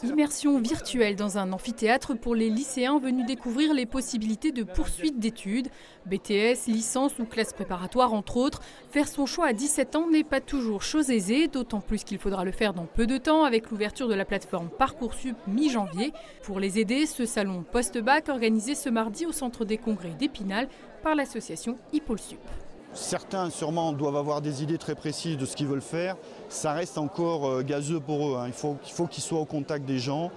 Immersion virtuelle dans un amphithéâtre pour les lycéens venus découvrir les possibilités de poursuite d'études. BTS, licence ou classe préparatoire entre autres. Faire son choix à 17 ans n'est pas toujours chose aisée, d'autant plus qu'il faudra le faire dans peu de temps avec l'ouverture de la plateforme Parcoursup mi-janvier. Pour les aider, ce salon post-bac organisé ce mardi au centre des congrès d'Épinal par l'association Hippolsup. Certains sûrement doivent avoir des idées très précises de ce qu'ils veulent faire. Ça reste encore gazeux pour eux. Il faut qu'ils soient au contact des gens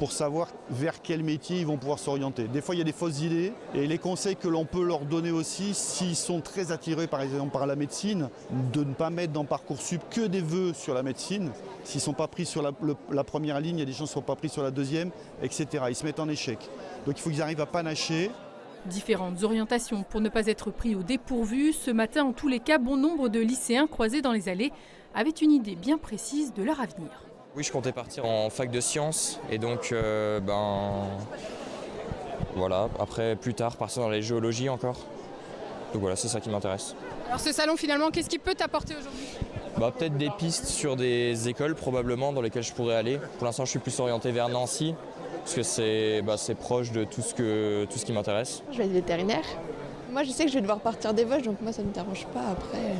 pour savoir vers quel métier ils vont pouvoir s'orienter. Des fois, il y a des fausses idées. Et les conseils que l'on peut leur donner aussi, s'ils sont très attirés par exemple par la médecine, de ne pas mettre dans Parcoursup que des vœux sur la médecine. S'ils ne sont pas pris sur la première ligne, il y a des gens qui ne sont pas pris sur la deuxième, etc. Ils se mettent en échec. Donc il faut qu'ils arrivent à panacher. Différentes orientations pour ne pas être pris au dépourvu. Ce matin, en tous les cas, bon nombre de lycéens croisés dans les allées avaient une idée bien précise de leur avenir. Oui, je comptais partir en fac de sciences et donc voilà, après plus tard partir dans les géologies encore. Donc voilà, c'est ça qui m'intéresse. Alors ce salon finalement, qu'est-ce qu'il peut t'apporter aujourd'hui ? Peut-être des pistes sur des écoles probablement dans lesquelles je pourrais aller. Pour l'instant, je suis plus orienté vers Nancy. Parce que c'est proche de tout ce qui m'intéresse. Je vais être vétérinaire. Moi, je sais que je vais devoir partir des Vosges, donc moi, ça ne me dérange pas. Après,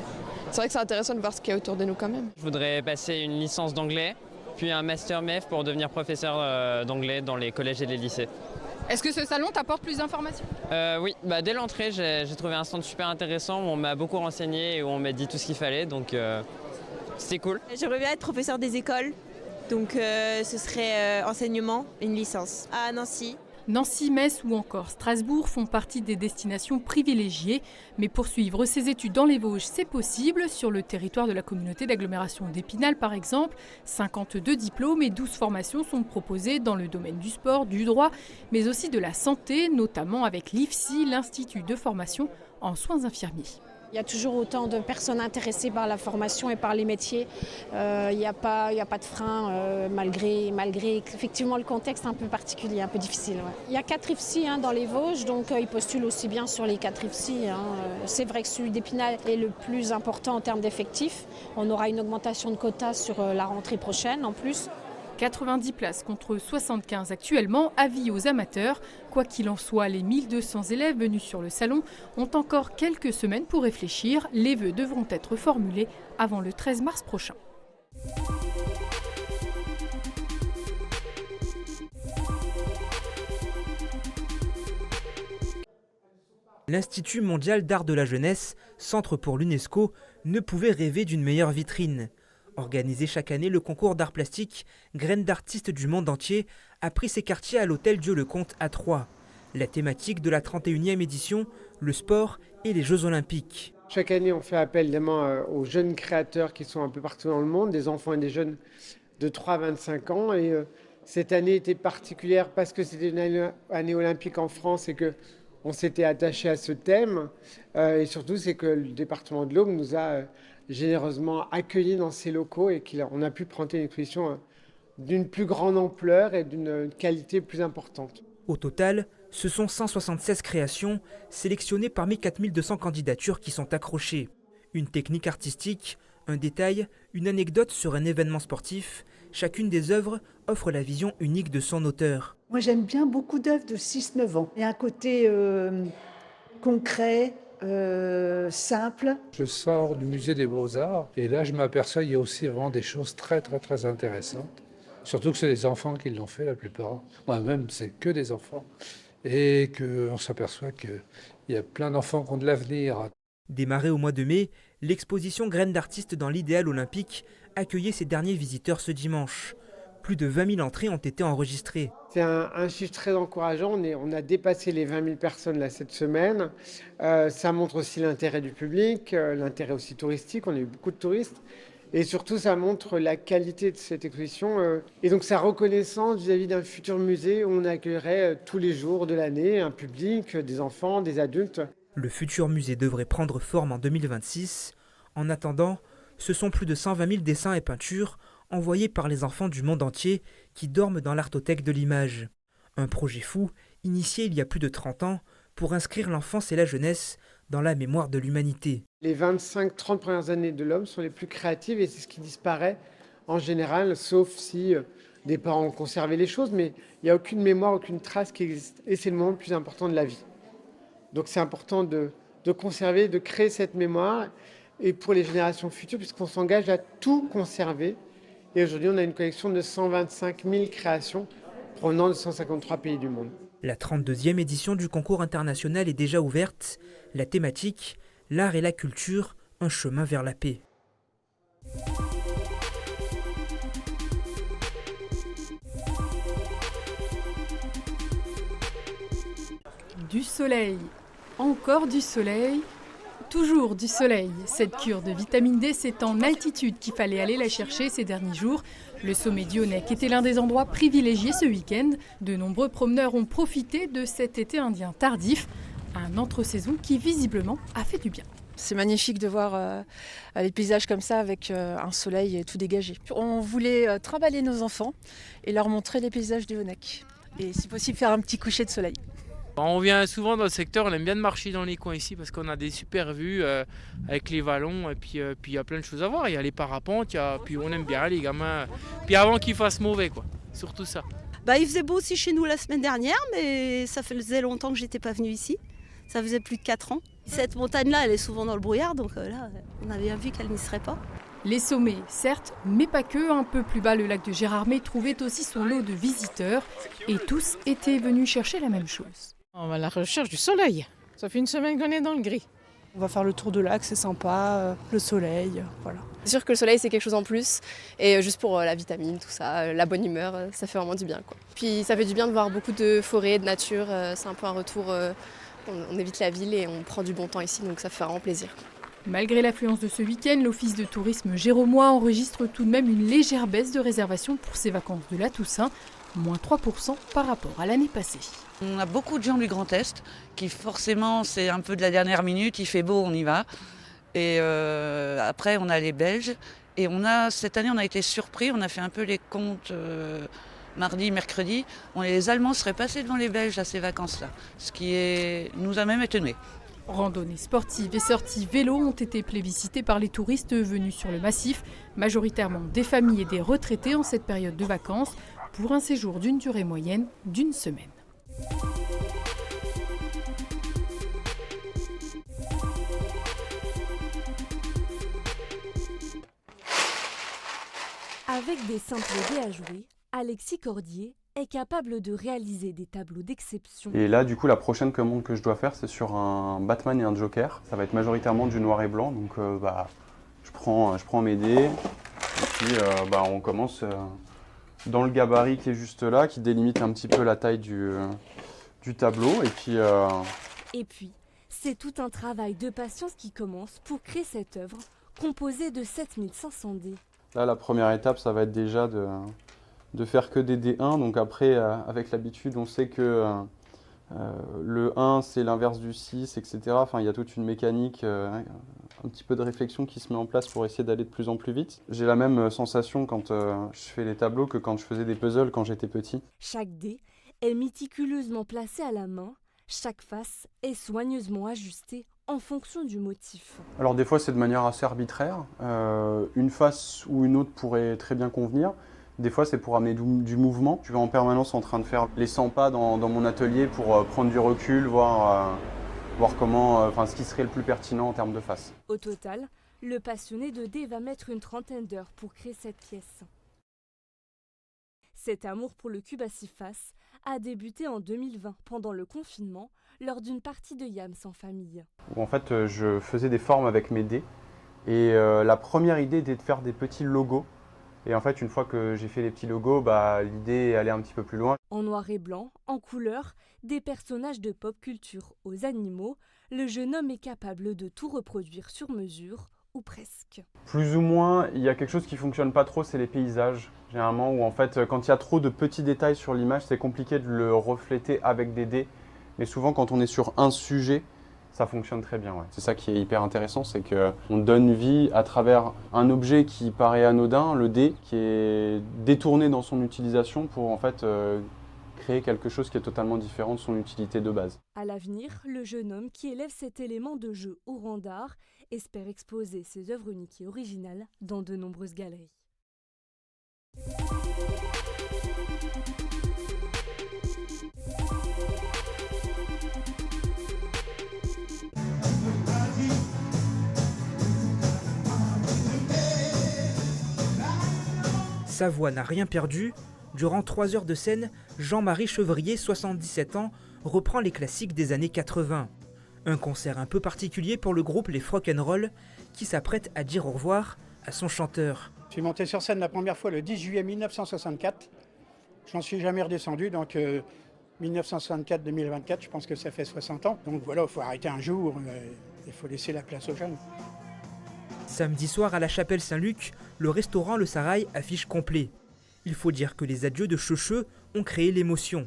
c'est vrai que c'est intéressant de voir ce qu'il y a autour de nous quand même. Je voudrais passer une licence d'anglais, puis un master MEF pour devenir professeur d'anglais dans les collèges et les lycées. Est-ce que ce salon t'apporte plus d'informations ? Oui, dès l'entrée, j'ai trouvé un stand super intéressant où on m'a beaucoup renseigné et où on m'a dit tout ce qu'il fallait, donc c'était cool. J'aimerais bien être professeur des écoles. Donc ce serait enseignement, une licence à Nancy. Nancy, Metz ou encore Strasbourg font partie des destinations privilégiées. Mais poursuivre ses études dans les Vosges, c'est possible. Sur le territoire de la communauté d'agglomération d'Épinal, par exemple, 52 diplômes et 12 formations sont proposées dans le domaine du sport, du droit, mais aussi de la santé, notamment avec l'IFSI, l'Institut de formation en soins infirmiers. Il y a toujours autant de personnes intéressées par la formation et par les métiers. Il n'y a pas de frein malgré effectivement le contexte un peu particulier, un peu difficile. Ouais. Il y a 4 IFSI dans les Vosges, donc ils postulent aussi bien sur les 4 IFSI. C'est vrai que celui d'Épinal est le plus important en termes d'effectifs. On aura une augmentation de quotas sur la rentrée prochaine en plus. 90 places contre 75 actuellement, avis aux amateurs. Quoi qu'il en soit, les 1200 élèves venus sur le salon ont encore quelques semaines pour réfléchir. Les vœux devront être formulés avant le 13 mars prochain. L'Institut mondial d'art de la jeunesse, centre pour l'UNESCO, ne pouvait rêver d'une meilleure vitrine. Organisé chaque année, le concours d'art plastique, graines d'artistes du monde entier, a pris ses quartiers à l'hôtel Dieu-le-Comte à Troyes. La thématique de la 31e édition, le sport et les Jeux Olympiques. Chaque année, on fait appel évidemment aux jeunes créateurs qui sont un peu partout dans le monde, des enfants et des jeunes de 3 à 25 ans. Et cette année était particulière parce que c'était une année olympique en France et qu'on s'était attaché à ce thème. Et surtout, c'est que le département de l'Aube nous a généreusement accueillis dans ses locaux et qu'on a pu prendre une exposition d'une plus grande ampleur et d'une qualité plus importante. Au total, ce sont 176 créations sélectionnées parmi 4200 candidatures qui sont accrochées. Une technique artistique, un détail, une anecdote sur un événement sportif, chacune des œuvres offre la vision unique de son auteur. Moi j'aime bien beaucoup d'œuvres de 6-9 ans. Il y a un côté concret, simple. Je sors du musée des Beaux-Arts et là je m'aperçois qu'il y a aussi vraiment des choses très intéressantes. Surtout que c'est des enfants qui l'ont fait la plupart. Moi-même c'est que des enfants. Et qu'on s'aperçoit qu'il y a plein d'enfants qui ont de l'avenir. Démarrée au mois de mai, l'exposition Graines d'artistes dans l'idéal olympique accueillait ses derniers visiteurs ce dimanche. Plus de 20 000 entrées ont été enregistrées. C'est un chiffre très encourageant. On a dépassé les 20 000 personnes là, cette semaine. Ça montre aussi l'intérêt du public, l'intérêt aussi touristique. On a eu beaucoup de touristes. Et surtout, ça montre la qualité de cette exposition. Et donc, sa reconnaissance vis-à-vis d'un futur musée où on accueillerait tous les jours de l'année un public, des enfants, des adultes. Le futur musée devrait prendre forme en 2026. En attendant, ce sont plus de 120 000 dessins et peintures envoyés par les enfants du monde entier qui dorment dans l'artothèque de l'image. Un projet fou, initié il y a plus de 30 ans, pour inscrire l'enfance et la jeunesse dans la mémoire de l'humanité. Les 25-30 premières années de l'homme sont les plus créatives et c'est ce qui disparaît en général, sauf si des parents ont conservé les choses, mais il n'y a aucune mémoire, aucune trace qui existe. Et c'est le moment le plus important de la vie. Donc c'est important de conserver, de créer cette mémoire, et pour les générations futures, puisqu'on s'engage à tout conserver. Et aujourd'hui, on a une collection de 125 000 créations provenant de 153 pays du monde. La 32e édition du concours international est déjà ouverte. La thématique, l'art et la culture, un chemin vers la paix. Du soleil, encore du soleil, toujours du soleil. Cette cure de vitamine D, c'est en altitude qu'il fallait aller la chercher ces derniers jours. Le sommet d'Yonec était l'un des endroits privilégiés ce week-end. De nombreux promeneurs ont profité de cet été indien tardif, un entre-saison qui visiblement a fait du bien. C'est magnifique de voir les paysages comme ça avec un soleil tout dégagé. On voulait trimballer nos enfants et leur montrer les paysages du Yonec. Et si possible faire un petit coucher de soleil. On vient souvent dans le secteur, on aime bien de marcher dans les coins ici parce qu'on a des super vues avec les vallons et puis il y a plein de choses à voir. Il y a les parapentes, puis on aime bien les gamins. Puis avant qu'il fasse mauvais quoi, surtout ça. Il faisait beau aussi chez nous la semaine dernière, mais ça faisait longtemps que j'étais pas venue ici. Ça faisait plus de 4 ans. Cette montagne-là, elle est souvent dans le brouillard, donc là, on a bien vu qu'elle n'y serait pas. Les sommets, certes, mais pas que. Un peu plus bas, le lac de Gérardmer trouvait aussi son lot de visiteurs. Et tous étaient venus chercher la même chose. On va à la recherche du soleil. Ça fait une semaine qu'on est dans le gris. On va faire le tour de lac, c'est sympa, le soleil, voilà. C'est sûr que le soleil, c'est quelque chose en plus. Et juste pour la vitamine, tout ça, la bonne humeur, ça fait vraiment du bien, quoi. Puis ça fait du bien de voir beaucoup de forêts, de nature. C'est un peu un retour. On évite la ville et on prend du bon temps ici, donc ça fait vraiment plaisir. Malgré l'affluence de ce week-end, l'Office de tourisme géromois enregistre tout de même une légère baisse de réservation pour ses vacances de la Toussaint, moins 3% par rapport à l'année passée. On a beaucoup de gens du Grand Est qui forcément c'est un peu de la dernière minute, il fait beau, on y va. Et après on a les Belges et cette année on a été surpris, on a fait un peu les comptes mardi, mercredi. Les Allemands seraient passés devant les Belges à ces vacances-là, ce qui nous a même étonnés. Randonnées sportives et sorties vélo ont été plébiscitées par les touristes venus sur le massif, majoritairement des familles et des retraités en cette période de vacances, pour un séjour d'une durée moyenne d'une semaine. Avec des simples dés à jouer, Alexis Cordier est capable de réaliser des tableaux d'exception. Et là, du coup, la prochaine commande que je dois faire, c'est sur un Batman et un Joker. Ça va être majoritairement du noir et blanc, donc je prends mes dés, et puis on commence dans le gabarit qui est juste là, qui délimite un petit peu la taille du tableau, Et puis, c'est tout un travail de patience qui commence pour créer cette œuvre, composée de 7500 dés. Là, la première étape, ça va être déjà de faire que des D1. Donc après, avec l'habitude, on sait que le 1, c'est l'inverse du 6, etc. Enfin, il y a toute une mécanique, un petit peu de réflexion qui se met en place pour essayer d'aller de plus en plus vite. J'ai la même sensation quand je fais les tableaux que quand je faisais des puzzles quand j'étais petit. Chaque dé est méticuleusement placé à la main. Chaque face est soigneusement ajustée en fonction du motif. Alors des fois, c'est de manière assez arbitraire. Une face ou une autre pourrait très bien convenir. Des fois, c'est pour amener du mouvement. Je suis en permanence en train de faire les 100 pas dans mon atelier pour prendre du recul, voir ce qui serait le plus pertinent en termes de face. Au total, le passionné de dés va mettre une trentaine d'heures pour créer cette pièce. Cet amour pour le cube à 6 faces a débuté en 2020 pendant le confinement lors d'une partie de Yams en famille. En fait, je faisais des formes avec mes dés et la première idée était de faire des petits logos. Et en fait, une fois que j'ai fait les petits logos, l'idée est allée un petit peu plus loin. En noir et blanc, en couleur, des personnages de pop culture aux animaux, le jeune homme est capable de tout reproduire sur mesure, ou presque. Plus ou moins, il y a quelque chose qui ne fonctionne pas trop, c'est les paysages. Généralement, où en fait, quand il y a trop de petits détails sur l'image, c'est compliqué de le refléter avec des dés. Mais souvent, quand on est sur un sujet, ça fonctionne très bien. Ouais. C'est ça qui est hyper intéressant, c'est qu'on donne vie à travers un objet qui paraît anodin, le dé, qui est détourné dans son utilisation pour en fait créer quelque chose qui est totalement différent de son utilité de base. À l'avenir, le jeune homme qui élève cet élément de jeu au rang d'art espère exposer ses œuvres uniques et originales dans de nombreuses galeries. Sa voix n'a rien perdu. Durant 3 heures de scène, Jean-Marie Chevrier, 77 ans, reprend les classiques des années 80. Un concert un peu particulier pour le groupe Les Frock'n'Roll qui s'apprête à dire au revoir à son chanteur. Je suis monté sur scène la première fois le 10 juillet 1964. Je n'en suis jamais redescendu, donc 1964-2024, je pense que ça fait 60 ans. Donc voilà, il faut arrêter un jour, il faut laisser la place aux jeunes. Samedi soir à la chapelle Saint-Luc, le restaurant Le Sarail affiche complet. Il faut dire que les adieux de Checheux ont créé l'émotion.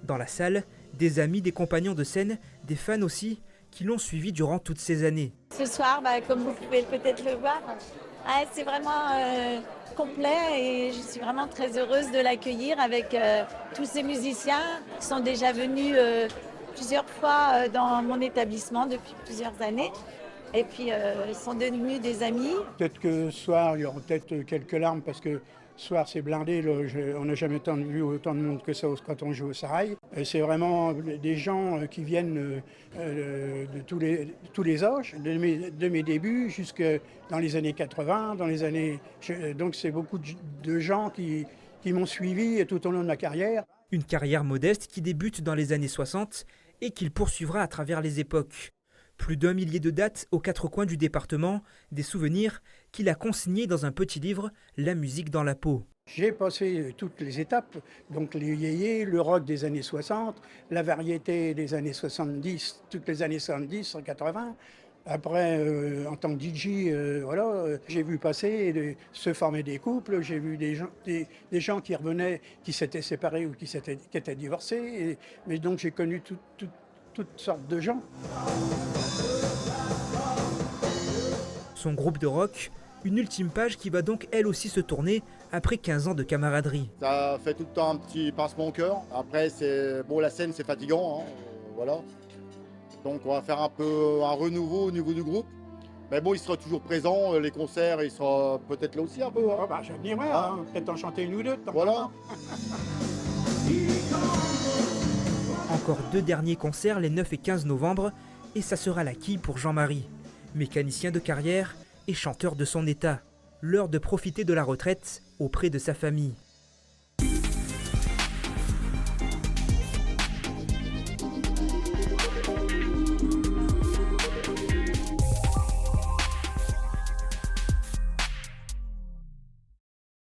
Dans la salle, des amis, des compagnons de scène, des fans aussi, qui l'ont suivi durant toutes ces années. Ce soir, comme vous pouvez peut-être le voir, c'est vraiment complet et je suis vraiment très heureuse de l'accueillir avec tous ces musiciens qui sont déjà venus plusieurs fois dans mon établissement depuis plusieurs années. Et puis ils sont devenus des amis. Peut-être que ce soir, il y aura peut-être quelques larmes parce que ce soir c'est blindé. On n'a jamais vu autant de monde que ça quand on joue au Sarail. C'est vraiment des gens qui viennent de tous les âges, de mes débuts jusque dans les années 80, donc c'est beaucoup de gens qui m'ont suivi tout au long de ma carrière. Une carrière modeste qui débute dans les années 60 et qu'il poursuivra à travers les époques. Plus d'1 millier de dates aux 4 coins du département, des souvenirs qu'il a consignés dans un petit livre, La musique dans la peau. J'ai passé toutes les étapes, donc les yéyés, le rock des années 60, la variété des années 70, toutes les années 70, 80. Après, en tant que DJ, j'ai vu passer, se former des couples, j'ai vu des gens qui revenaient, qui s'étaient séparés ou qui étaient divorcés. Mais donc j'ai connu toutes sortes de gens. Son groupe de rock, une ultime page qui va donc elle aussi se tourner après 15 ans de camaraderie. Ça fait tout le temps un petit pincement au cœur. Après, la scène c'est fatigant, voilà. Donc on va faire un peu un renouveau au niveau du groupe. Mais bon, il sera toujours présent, les concerts, il sera peut-être là aussi un peu. Je vais venir, peut-être en chanter une ou deux. Voilà. Encore 2 derniers concerts les 9 et 15 novembre et ça sera la quille pour Jean-Marie. Mécanicien de carrière et chanteur de son état. L'heure de profiter de la retraite auprès de sa famille.